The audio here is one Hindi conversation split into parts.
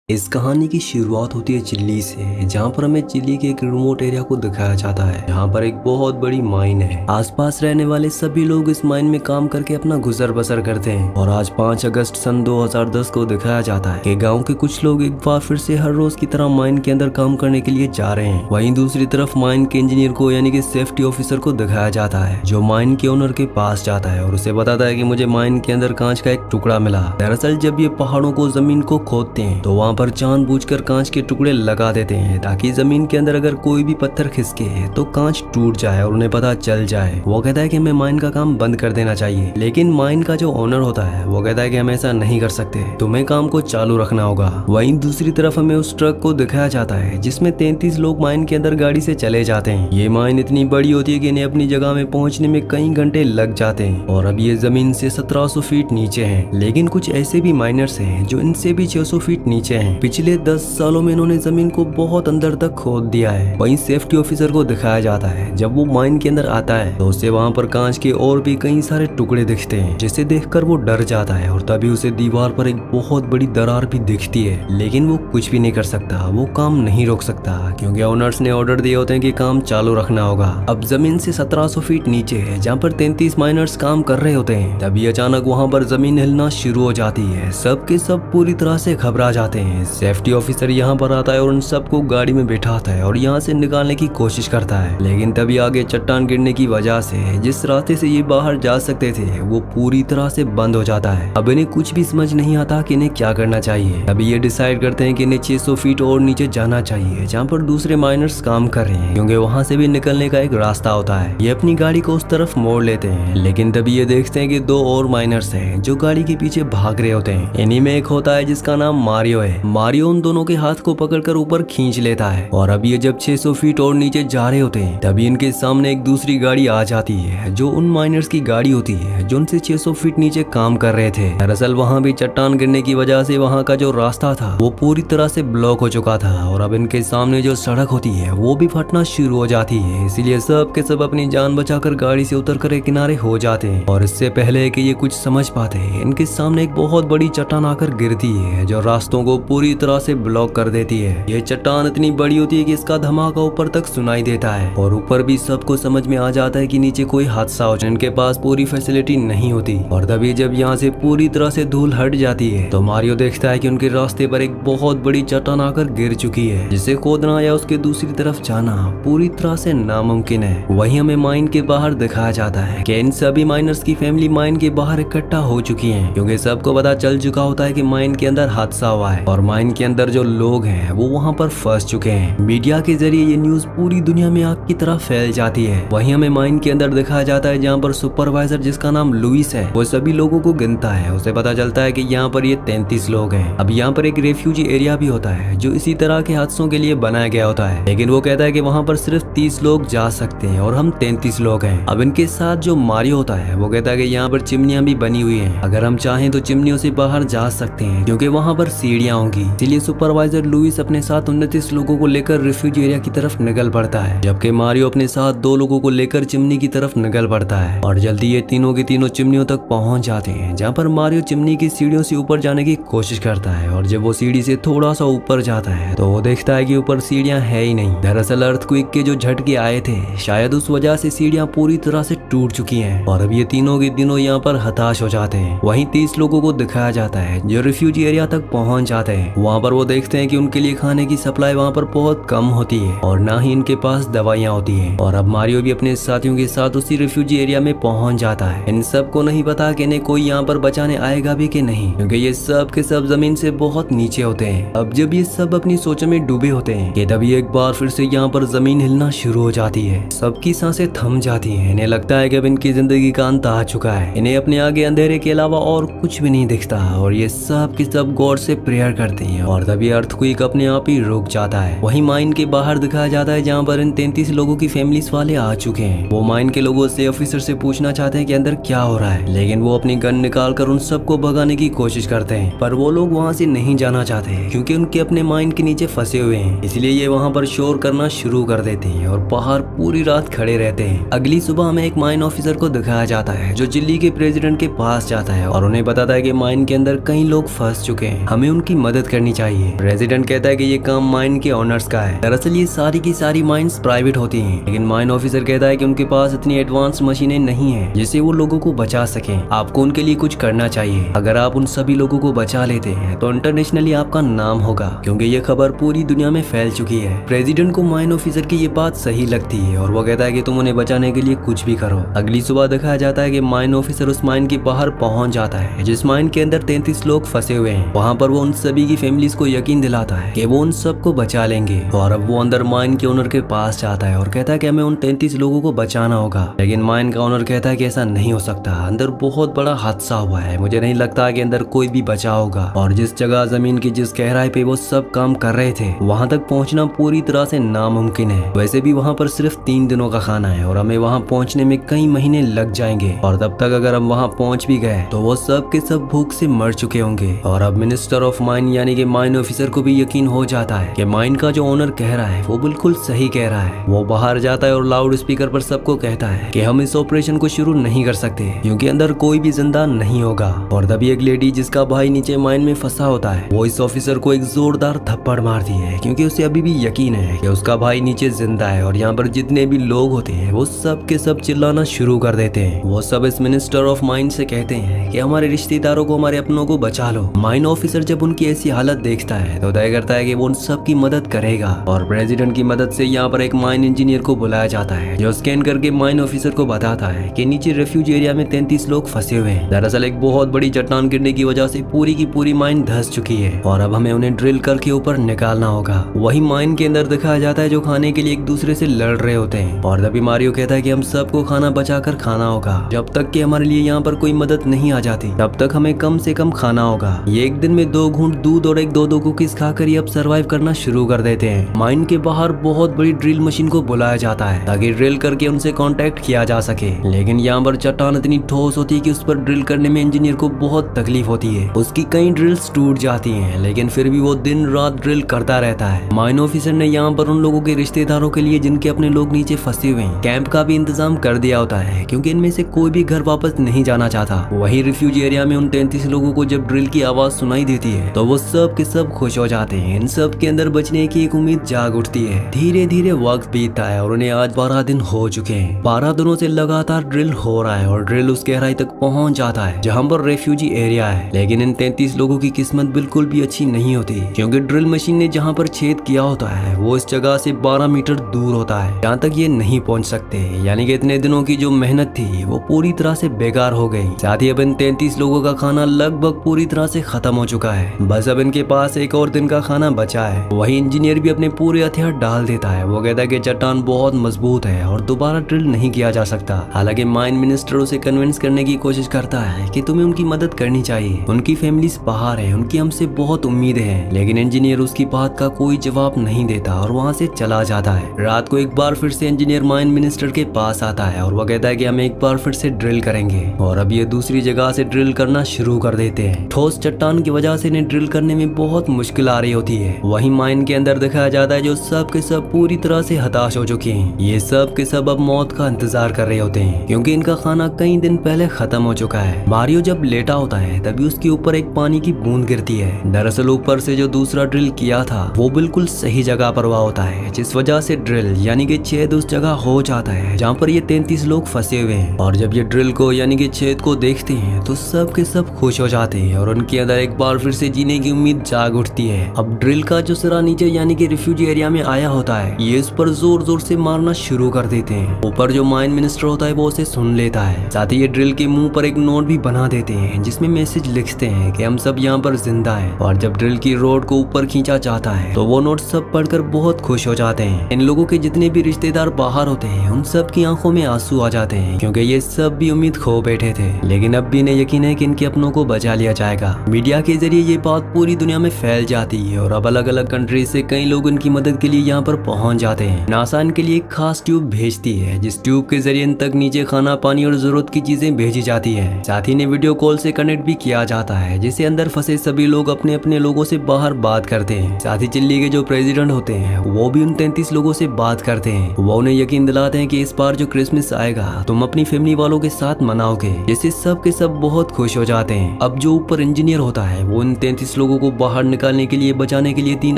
इस कहानी की शुरुआत होती है चिल्ली से, जहाँ पर हमें चिल्ली के एक रिमोट एरिया को दिखाया जाता है। यहाँ पर एक बहुत बड़ी माइन है। आसपास रहने वाले सभी लोग इस माइन में काम करके अपना गुजर बसर करते हैं। और आज 5 अगस्त सन 2010 को दिखाया जाता है कि गांव के कुछ लोग एक बार फिर से हर रोज की तरह माइन के अंदर काम करने के लिए जा रहे हैं। वहीं दूसरी तरफ माइन के इंजीनियर को यानी कि सेफ्टी ऑफिसर को दिखाया जाता है, जो माइन के ओनर के पास जाता है और उसे बताता है कि मुझे माइन के अंदर कांच का एक टुकड़ा मिला। दरअसल जब ये पहाड़ों को जमीन को खोदते हैं तो वहाँ पर जानबूझकर कांच के टुकड़े लगा देते हैं, ताकि जमीन के अंदर अगर कोई भी पत्थर खिसके तो कांच टूट जाए और उन्हें पता चल जाए। वो कहता है कि हमें माइन का काम बंद कर देना चाहिए, लेकिन माइन का जो ओनर होता है वो कहता है कि हम ऐसा नहीं कर सकते, तुम्हें काम को चालू रखना होगा। वहीं दूसरी तरफ हमें उस ट्रक को दिखाया जाता है जिसमें 33 लोग माइन के अंदर गाड़ी से चले जाते हैं। ये माइन इतनी बड़ी होती है कि इन्हें अपनी जगह में पहुंचने में कई घंटे लग जाते हैं और अब ये जमीन से 1700 फीट नीचे है। लेकिन कुछ ऐसे भी माइनर्स हैं जो इनसे भी 600 फीट नीचे हैं। पिछले 10 सालों में इन्होंने जमीन को बहुत अंदर तक खोद दिया है। वहीं सेफ्टी ऑफिसर को दिखाया जाता है, जब वो माइन के अंदर आता है तो उसे वहाँ पर कांच के और भी कई सारे टुकड़े दिखते हैं, जिसे देखकर वो डर जाता है और तभी उसे दीवार पर एक बहुत बड़ी दरार भी दिखती है। लेकिन वो कुछ भी नहीं कर सकता, वो काम नहीं रोक सकता, क्योंकि ओनर्स ने ऑर्डर दिए होते हैं कि काम चालू रखना होगा। अब जमीन से 1700 फीट नीचे है, जहाँ पर 33 माइनर्स काम कर रहे होते हैं, तभी अचानक वहाँ पर जमीन हिलना शुरू हो जाती है। सब के सब पूरी तरह से घबरा जाते हैं। सेफ्टी ऑफिसर यहाँ पर आता है और उन सबको गाड़ी में बैठाता है और यहाँ से निकालने की कोशिश करता है। लेकिन तभी आगे चट्टान गिरने की वजह से जिस रास्ते से ये बाहर जा सकते थे वो पूरी तरह से बंद हो जाता है। अब इन्हें कुछ भी समझ नहीं आता कि इन्हें क्या करना चाहिए। अभी ये डिसाइड करते हैं कि इन्हें 600 फीट और नीचे जाना चाहिए, जहाँ पर दूसरे माइनर्स काम कर रहे हैं, क्योंकि वहाँ से भी निकलने का एक रास्ता होता है। ये अपनी गाड़ी को उस तरफ मोड़ लेते हैं, लेकिन तभी ये देखते हैं कि 2 और माइनर्स हैं जो गाड़ी के पीछे भाग रहे होते हैं। इन्हीं में एक होता है जिसका नाम मारियो है। मारियो उन दोनों के हाथ को पकड़कर ऊपर खींच लेता है और अब ये जब 600 फीट और नीचे जा रहे होते हैं तभी इनके सामने एक दूसरी गाड़ी आ जाती है, जो उन माइनर्स की गाड़ी होती है जो उनसे 600 फीट नीचे काम कर रहे थे। दरअसल वहाँ भी चट्टान गिरने की वजह से वहाँ का जो रास्ता था वो पूरी तरह से ब्लॉक हो चुका था और अब इनके सामने जो सड़क होती है वो भी फटना शुरू हो जाती है। इसीलिए सब के सब अपनी जान बचाकर गाड़ी से उतरकर एक किनारे हो जाते हैं। और इससे पहले कि ये कुछ समझ पाते इनके सामने एक बहुत बड़ी चट्टान आकर गिरती है, जो रास्तों को पूरी तरह से ब्लॉक कर देती है। ये चट्टान इतनी बड़ी होती है कि इसका धमाका ऊपर तक सुनाई देता है और ऊपर भी सबको समझ में आ जाता है कि नीचे कोई हादसा हो जाए। इनके पास पूरी फैसिलिटी नहीं होती और तभी जब यहाँ से पूरी तरह से धूल हट जाती है तो मारियो देखता है कि उनके रास्ते पर एक बहुत बड़ी चट्टान आकर गिर चुकी है, जिसे खोदना या उसके दूसरी तरफ जाना पूरी तरह से नामुमकिन है। वहीं हमें माइन के बाहर दिखाया जाता है कि इन सभी माइनर्स की फैमिली माइन के बाहर इकट्ठा हो चुकी है, क्योंकि सबको पता चल चुका होता है कि माइन के अंदर हादसा हुआ है और माइन के अंदर जो लोग हैं वो वहाँ पर फंस चुके हैं। मीडिया के जरिए ये न्यूज पूरी दुनिया में आग की तरह फैल जाती है। वहीं हमें माइन के अंदर दिखाया जाता है जहाँ पर सुपरवाइजर जिसका नाम लुइस है वो सभी लोगों को गिनता है। उसे पता चलता है कि यहाँ पर ये 33 लोग हैं। अब यहाँ पर एक रेफ्यूजी एरिया भी होता है जो इसी तरह के हादसों के लिए बनाया गया होता है, लेकिन वो कहता है कि वहाँ पर सिर्फ 30 लोग जा सकते हैं और हम 33 लोग हैं। अब इनके साथ जो मारियो होता है वो कहता है कि यहाँ पर चिमनियां भी बनी हुई हैं, अगर हम चाहें तो चिमनियों से बाहर जा सकते हैं, क्योंकि वहाँ पर सीढ़ियां होंगी। इसलिए सुपरवाइजर लुइस अपने साथ 29 लोगों को लेकर रिफ्यूजी एरिया की तरफ निकल पड़ता है, जबकि मारियो अपने साथ 2 लोगों को लेकर चिमनी की तरफ निकल पड़ता है। और जल्दी ये तीनों के तीनों चिमनियों तक पहुंच जाते हैं, जहाँ पर मारियो चिमनी की सीढ़ियों से ऊपर जाने की कोशिश करता है और जब वो सीढ़ी से थोड़ा सा ऊपर जाता है तो वो देखता है कि ऊपर सीढ़ियां है ही नहीं। दरअसल अर्थक्वेक के जो झटके आए थे शायद उस वजह से सीढ़ियां पूरी तरह से टूट चुकी हैं और अब ये तीनों के तीनों यहाँ पर हताश हो जाते हैं। वहीं 30 लोगों को दिखाया जाता है जो रिफ्यूजी एरिया तक पहुंच जाते हैं। वहाँ पर वो देखते हैं कि उनके लिए खाने की सप्लाई वहाँ पर बहुत कम होती है और ना ही इनके पास दवाइयाँ होती है। और अब मारियो भी अपने साथियों के साथ उसी रिफ्यूजी एरिया में पहुंच जाता है। इन सब को नहीं पता कि इन्हें कोई यहाँ पर बचाने आएगा भी कि नहीं, क्योंकि ये सब के सब जमीन से बहुत नीचे होते हैं। अब जब ये सब अपनी सोचों में डूबे होते हैं कि तभी एक बार फिर से यहाँ पर जमीन हिलना शुरू हो जाती है। सबकी सांसें थम जाती हैं। इन्हें लगता है कि अब इनकी जिंदगी का अंत आ चुका है। इन्हें अपने आगे अंधेरे के अलावा और कुछ भी नहीं दिखता और ये सब के सब गॉड से प्रेयर करते हैं और तभी अर्थक्वेक अपने आप ही रुक जाता है। वहीं माइन के बाहर दिखाया जाता है जहाँ पर इन 33 लोगों की फैमिलीज वाले आ चुके हैं। वो माइन के लोगों से ऑफिसर से पूछना चाहते हैं कि अंदर क्या हो रहा है, लेकिन वो अपनी गन निकाल कर उन सबको भगाने की कोशिश करते हैं, पर वो लोग वहाँ से नहीं जाना चाहते क्योंकि उनके अपने माइन के नीचे फंसे हुए हैं। इसलिए ये वहाँ पर शोर करना शुरू कर देते हैं और बाहर पूरी रात खड़े रहते हैं। अगली सुबह हमें एक माइन ऑफिसर को दिखाया जाता है जो चिल्ली के प्रेसिडेंट के पास जाता है और उन्हें बताता है कि माइन के अंदर कई लोग फंस चुके हैं, हमें उनकी मदद मदद करनी चाहिए। प्रेसिडेंट कहता है कि ये काम माइन के ओनर्स का है। दरअसल ये सारी की सारी माइंस प्राइवेट होती हैं, लेकिन माइन ऑफिसर कहता है कि उनके पास इतनी एडवांस मशीनें नहीं है जिससे वो लोगों को बचा सके। आपको उनके लिए कुछ करना चाहिए। अगर आप उन सभी लोगों को बचा लेते हैं तो इंटरनेशनली आपका नाम होगा, क्योंकि ये खबर पूरी दुनिया में फैल चुकी है। प्रेसिडेंट को माइन ऑफिसर की ये बात सही लगती है और वो कहता है कि तुम उन्हें बचाने के लिए कुछ भी करो। अगली सुबह दिखाया जाता है कि माइन ऑफिसर उस माइन के बाहर पहुंच जाता है जिस माइन के अंदर 33 लोग फंसे हुए हैं। वहाँ पर वो उन सभी की फैमिलीज को यकीन दिलाता है कि वो उन सबको बचा लेंगे। और अब वो अंदर माइन के ओनर के पास जाता है और कहता है कि हमें उन 33 लोगों को बचाना होगा। लेकिन माइन का ओनर कहता है कि ऐसा नहीं हो सकता, अंदर बहुत बड़ा हादसा हुआ है, मुझे नहीं लगता कि अंदर कोई भी बचा होगा। और जिस जगह जमीन की जिस गहराई पे वो सब काम कर रहे थे वहाँ तक पहुँचना पूरी तरह से नामुमकिन है। वैसे भी वहाँ पर सिर्फ 3 दिनों का खाना है और हमें वहाँ पहुँचने में कई महीने लग जाएंगे। और तब तक अगर हम वहाँ पहुँच भी गए तो वो सब के सब भूख से मर चुके होंगे। और अब मिनिस्टर ऑफ माइन यानी कि माइन ऑफिसर को भी यकीन हो जाता है कि माइन का जो ओनर कह रहा है वो बिल्कुल सही कह रहा है। वो बाहर जाता है और लाउड स्पीकर पर सबको कहता है कि हम इस ऑपरेशन को शुरू नहीं कर सकते क्योंकि अंदर कोई भी जिंदा नहीं होगा। और तभी एक लेडी जिसका भाई नीचे माइन में फंसा होता है वो इस ऑफिसर को एक जोरदार थप्पड़ मारती है, क्योंकि उसे अभी भी यकीन है कि उसका भाई नीचे जिंदा है। और यहाँ पर जितने भी लोग होते हैं वो सब के सब चिल्लाना शुरू कर देते हैं। वो सब इस मिनिस्टर ऑफ माइन से कहते हैं कि हमारे रिश्तेदारों को, हमारे अपनों को बचा लो। माइन ऑफिसर जब उनकी ऐसी हालत देखता है तो तय करता है कि वो उन सब की मदद करेगा। और प्रेसिडेंट की मदद से यहाँ पर एक माइन इंजीनियर को बुलाया जाता है जो स्कैन करके माइन ऑफिसर को बताता है कि नीचे रेफ्यूज एरिया में 33 लोग फंसे हुए हैं। दरअसल एक बहुत बड़ी चट्टान गिरने की वजह से पूरी की पूरी माइन धंस चुकी है और अब हमें उन्हें ड्रिल करके ऊपर निकालना होगा। वही माइन के अंदर दिखाया जाता है जो खाने के लिए एक दूसरे से लड़ रहे होते हैं। और तभी मारियो कहता है कि हम सबको खाना बचाकर खाना होगा, जब तक कि हमारे लिए यहाँ पर कोई मदद नहीं आ जाती तब तक हमें कम से कम खाना होगा। ये एक दिन में 2 घूंट दूध और एक 2-2 कुकीज खाकर ये अब सरवाइव करना शुरू कर देते हैं। माइन के बाहर बहुत बड़ी ड्रिल मशीन को बुलाया जाता है ताकि ड्रिल करके उनसे कांटेक्ट किया जा सके, लेकिन यहाँ पर चट्टान इतनी ठोस होती है कि उस पर ड्रिल करने में इंजीनियर को बहुत तकलीफ होती है। उसकी कई ड्रिल्स टूट जाती हैं, लेकिन फिर भी वो दिन रात ड्रिल करता रहता है। माइन ऑफिसर ने यहाँ पर उन लोगों के रिश्तेदारों के लिए जिनके अपने लोग नीचे फंसे हुए हैं कैंप का भी इंतजाम कर दिया होता है, क्योंकि इनमें से कोई भी घर वापस नहीं जाना चाहता। वही रिफ्यूज एरिया में उन 33 लोगों को जब ड्रिल की आवाज सुनाई देती है तो वो सब के सब खुश हो जाते हैं। इन सब के अंदर बचने की एक उम्मीद जाग उठती है। धीरे धीरे वक्त बीतता है और उन्हें आज 12 दिन हो चुके हैं। 12 दिनों से लगातार ड्रिल हो रहा है और ड्रिल उस गहराई तक पहुंच जाता है जहां पर रेफ्यूजी एरिया है। लेकिन इन 33 लोगों की किस्मत बिल्कुल भी अच्छी नहीं होती, क्योंकि ड्रिल मशीन ने जहां पर छेद किया होता है वो इस जगह से 12 मीटर दूर होता है, जहाँ तक ये नहीं पहुँच सकते। यानी कि इतने दिनों की जो मेहनत थी वो पूरी तरह से बेकार हो गई। साथ ही अब इन 33 लोगों का खाना लगभग पूरी तरह से खत्म हो चुका है। बस अब इनके पास एक और दिन का खाना बचा है। वही इंजीनियर भी अपने पूरे हथियार डाल देता है। वो कहता है कि चट्टान बहुत मजबूत है और दोबारा ड्रिल नहीं किया जा सकता। हालांकि माइन मिनिस्टर उसे कन्विंस करने की कोशिश करता है कि तुम्हें उनकी मदद करनी चाहिए, उनकी फैमिलीज बाहर है, उनकी हमसे बहुत उम्मीदें हैं। लेकिन इंजीनियर उसकी बात का कोई जवाब नहीं देता और वहाँ से चला जाता है। रात को एक बार फिर से इंजीनियर माइन मिनिस्टर के पास आता है और वो कहता है कि हम एक बार फिर से ड्रिल करेंगे। और अब ये दूसरी जगह से ड्रिल करना शुरू कर देते हैं। ठोस चट्टान की वजह से इन्हें ड्रिल करने में बहुत मुश्किल आ रही होती है। वही माइन के अंदर दिखाया जाता है जो सब के सब पूरी तरह से हताश हो चुके हैं। ये सब के सब अब मौत का इंतजार कर रहे होते हैं, क्योंकि इनका खाना कई दिन पहले खत्म हो चुका है। मारियो जब लेटा होता है तभी उसके ऊपर एक पानी की बूंद गिरती है। दरअसल ऊपर से जो दूसरा ड्रिल किया था वो बिल्कुल सही जगह पर हुआ होता है, जिस वजह से ड्रिल यानी कि छेद उस जगह हो जाता है जहाँ पर ये 33 लोग फंसे हुए हैं। और जब ये ड्रिल को यानी कि छेद को देखते हैं तो सब के सब खुश हो जाते हैं और उनके अंदर एक बार फिर से जीने की उम्मीद जाग उठती है। अब ड्रिल का जो सिरा नीचे यानी कि रिफ्यूजी एरिया में आया होता है ये इस पर जोर जोर से मारना शुरू कर देते हैं। ऊपर जो माइन मिनिस्टर होता है वो उसे सुन लेता है। साथ ही ये ड्रिल के मुंह पर एक नोट भी बना देते हैं जिसमें मैसेज लिखते हैं कि हम सब यहाँ पर जिंदा हैं। और जब ड्रिल की रोड को ऊपर खींचा जाता है तो वो नोट सब पढ़कर बहुत खुश हो जाते हैं। इन लोगों के जितने भी रिश्तेदार बाहर होते हैं उन सब की आंखों में आंसू आ जाते हैं, क्योंकि ये सब भी उम्मीद खो बैठे थे। लेकिन अब भी इन्हें यकीन है कि इनके अपनों को बचा लिया जाएगा। मीडिया के जरिए ये बात पूरी दुनिया में फैल जाती है और अब अलग अलग कंट्रीज से कई लोग इनकी मदद के लिए यहाँ पर पहुंच जाते हैं। नासा इनके लिए एक खास ट्यूब भेजती है जिस ट्यूब के जरिए इन तक नीचे खाना, पानी और जरूरत की चीजें भेजी जाती है। साथ ही इन्हें वीडियो कॉल से कनेक्ट भी किया जाता है जिससे अंदर फंसे सभी लोग अपने अपने लोगों से बाहर बात करते हैं। साथ ही चिल्ली के जो प्रेसिडेंट होते हैं वो भी उन 33 लोगों से बात करते हैं। वो उन्हें यकीन दिलाते हैं कि इस बार जो क्रिसमस आएगा तुम अपनी फैमिली वालों के साथ मनाओगे, जिससे सब के सब बहुत खुश हो जाते हैं। अब जो ऊपर इंजीनियर होता है वो इन 33 लोगों लोगों को बाहर निकालने के लिए बचाने के लिए 3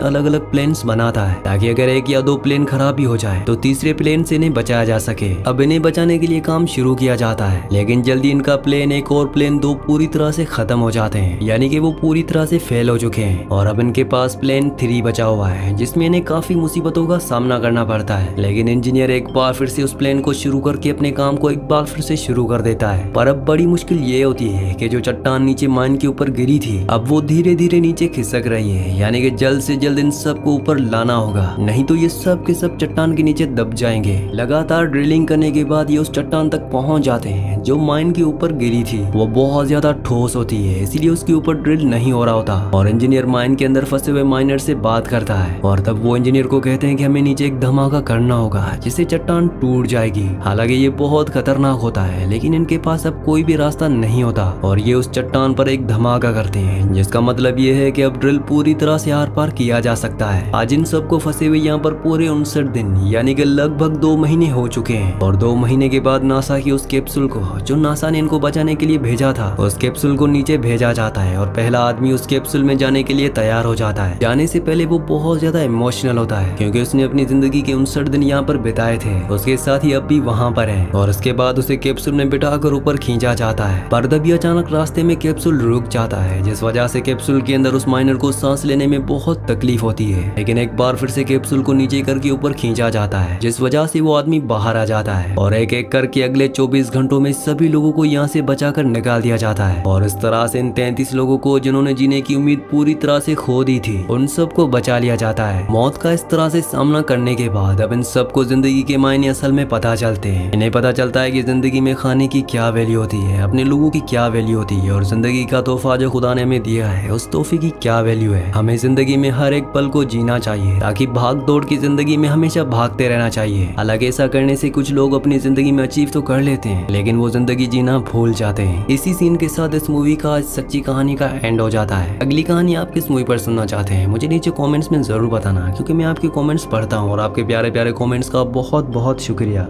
अलग अलग प्लेन्स बनाता है, ताकि अगर 1 या 2 प्लेन खराब भी हो जाए तो तीसरे प्लेन से इन्हें बचाया जा सके। अब इन्हें बचाने के लिए काम शुरू किया जाता है, लेकिन जल्दी इनका प्लेन 1 और प्लेन 2 पूरी तरह से खत्म हो जाते हैं, यानी कि वो पूरी तरह से फेल हो चुके हैं। और अब इनके पास प्लेन 3 बचा हुआ है, जिसमें इन्हें काफी मुसीबतों का सामना करना पड़ता है। लेकिन इंजीनियर एक बार फिर से उस प्लेन को शुरू करके अपने काम को एक बार फिर से शुरू कर देता है। पर अब बड़ी मुश्किल ये होती है कि जो चट्टान नीचे माइन के ऊपर गिरी थी, अब वो धीरे धीरे नीचे खिसक रही है, यानी कि जल्द से जल्द इन सबको ऊपर लाना होगा, नहीं तो ये सब के सब चट्टान के नीचे दब जाएंगे। लगातार ड्रिलिंग करने के बाद ये उस चट्टान तक पहुंच जाते हैं जो माइन के ऊपर गिरी थी। वो बहुत ज्यादा ठोस होती है, इसीलिए उसके ऊपर ड्रिल नहीं हो रहा होता। और इंजीनियर माइन के अंदर फंसे हुए माइनर से बात करता है, और तब वो इंजीनियर को कहते हैं कि हमें नीचे एक धमाका करना होगा जिससे चट्टान टूट जाएगी। हालांकि ये बहुत खतरनाक होता है, लेकिन इनके पास अब कोई भी रास्ता नहीं होता और ये उस चट्टान पर एक धमाका करते हैं, जिसका मतलब ये है कि अब ड्रिल पूरी तरह से आर पार किया जा सकता है। आज इन सबको फंसे हुए यहाँ पर पूरे 59 दिन यानी कि लगभग 2 महीने हो चुके हैं। और 2 महीने के बाद नासा की उस कैप्सूल को, जो नासा ने इनको बचाने के लिए भेजा था, उस कैप्सूल को नीचे भेजा जाता है और पहला आदमी उस कैप्सूल में जाने के लिए तैयार हो जाता है। जाने से पहले वो बहुत ज्यादा इमोशनल होता है, क्योंकि उसने अपनी जिंदगी के 59 दिन यहाँ पर बिताए थे, उसके साथ ही अब भी वहाँ पर है। और उसके बाद उसे कैप्सूल में बिठाकर ऊपर खींचा जाता है, पर तभी अचानक रास्ते में कैप्सूल रुक जाता है, जिस वजह से कैप्सूल के अंदर उस माइनर को सांस लेने में बहुत तकलीफ होती है। लेकिन एक बार फिर से कैप्सूल को नीचे करके ऊपर खींचा जाता है, जिस वजह से वो आदमी बाहर आ जाता है और एक एक करके अगले 24 घंटों में सभी लोगों को यहाँ से बचाकर निकाल दिया जाता है। और इस तरह से इन 33 लोगों को, जिन्होंने जीने की उम्मीद पूरी तरह से खो दी थी, उन सबको बचा लिया जाता है। मौत का इस तरह से सामना करने के बाद अब इन सबको जिंदगी के मायने असल में पता चलते हैं। इन्हें पता चलता है कि जिंदगी में खाने की क्या वैल्यू होती है, अपने लोगों की क्या वैल्यू होती है, और जिंदगी का तोहफा जो खुदा ने हमें दिया है उस तोहफे की क्या वैल्यू है। हमें जिंदगी में हर एक पल को जीना चाहिए, ताकि भाग दौड़ की जिंदगी में हमेशा भागते रहना चाहिए। हालांकि ऐसा करने से कुछ लोग अपनी जिंदगी में अचीव तो कर लेते हैं, लेकिन वो जिंदगी जीना भूल जाते हैं। इसी सीन के साथ इस मूवी का सच्ची कहानी का एंड हो जाता है। अगली कहानी आप किस मूवी पर सुनना चाहते हैं मुझे नीचे कमेंट्स में जरूर बताना, क्योंकि मैं आपके कमेंट्स पढ़ता हूँ और आपके प्यारे प्यारे कमेंट्स का बहुत बहुत शुक्रिया।